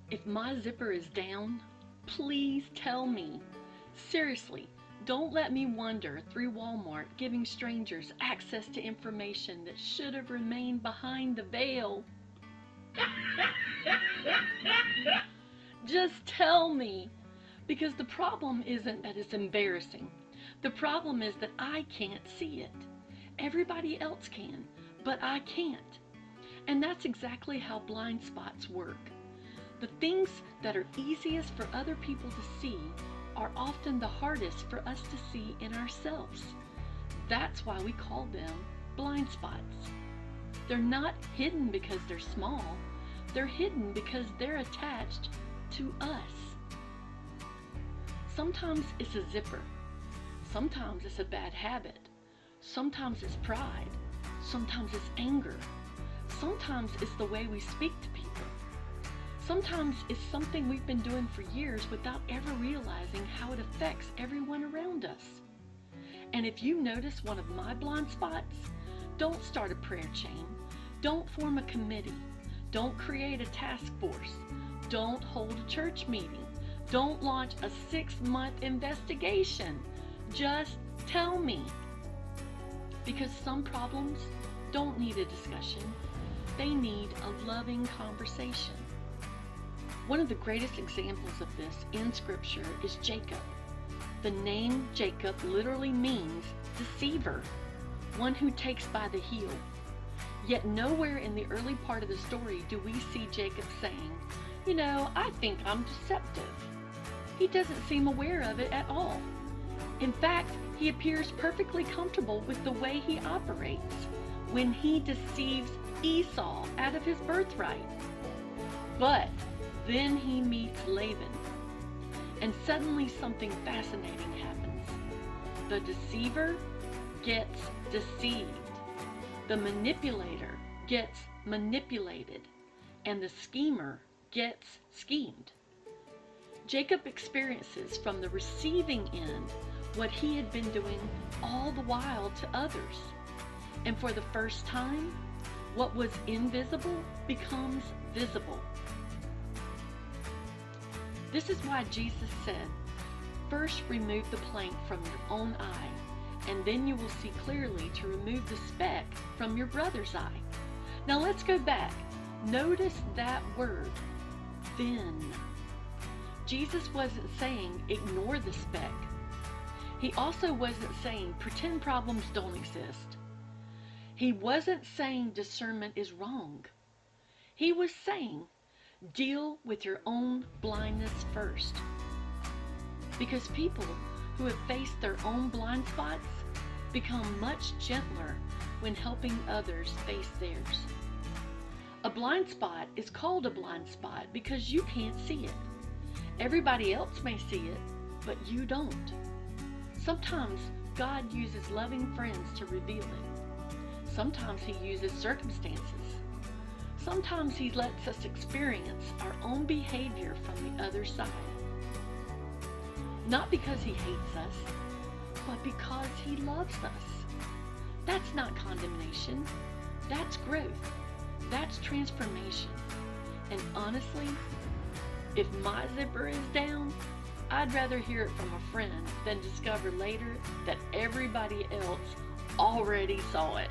If my zipper is down, please tell me. Seriously, don't let me wander through Walmart giving strangers access to information that should have remained behind the veil. Just tell me. Because the problem isn't that it's embarrassing. The problem is that I can't see it. Everybody else can, but I can't. And that's exactly how blind spots work. The things that are easiest for other people to see are often the hardest for us to see in ourselves. That's why we call them blind spots. They're not hidden because they're small. They're hidden because they're attached to us. Sometimes it's a zipper. Sometimes it's a bad habit. Sometimes it's pride. Sometimes it's anger. Sometimes it's the way we speak to people. Sometimes it's something we've been doing for years without ever realizing how it affects everyone around us. And if you notice one of my blind spots, don't start a prayer chain. Don't form a committee. Don't create a task force. Don't hold a church meeting. Don't launch a 6-month investigation. Just tell me. Because some problems don't need a discussion. They need a loving conversation. One of the greatest examples of this in Scripture is Jacob. The name Jacob literally means deceiver, one who takes by the heel. Yet nowhere in the early part of the story do we see Jacob saying, I think I'm deceptive. He doesn't seem aware of it at all. In fact, he appears perfectly comfortable with the way he operates when he deceives Esau out of his birthright. But then he meets Laban, and suddenly something fascinating happens. The deceiver gets deceived. The manipulator gets manipulated, and the schemer gets schemed. Jacob experiences from the receiving end what he had been doing all the while to others. And for the first time, what was invisible becomes visible. This is why Jesus said, first remove the plank from your own eye, and then you will see clearly to remove the speck from your brother's eye. Now let's go back. Notice that word, then. Jesus wasn't saying ignore the speck. He also wasn't saying pretend problems don't exist. He wasn't saying discernment is wrong. He was saying deal with your own blindness first. Because people who have faced their own blind spots become much gentler when helping others face theirs. A blind spot is called a blind spot because you can't see it. Everybody else may see it, but you don't. Sometimes God uses loving friends to reveal it. Sometimes He uses circumstances. Sometimes He lets us experience our own behavior from the other side. Not because He hates us, but because He loves us. That's not condemnation. That's growth. That's transformation. And honestly, if my zipper is down, I'd rather hear it from a friend than discover later that everybody else already saw it.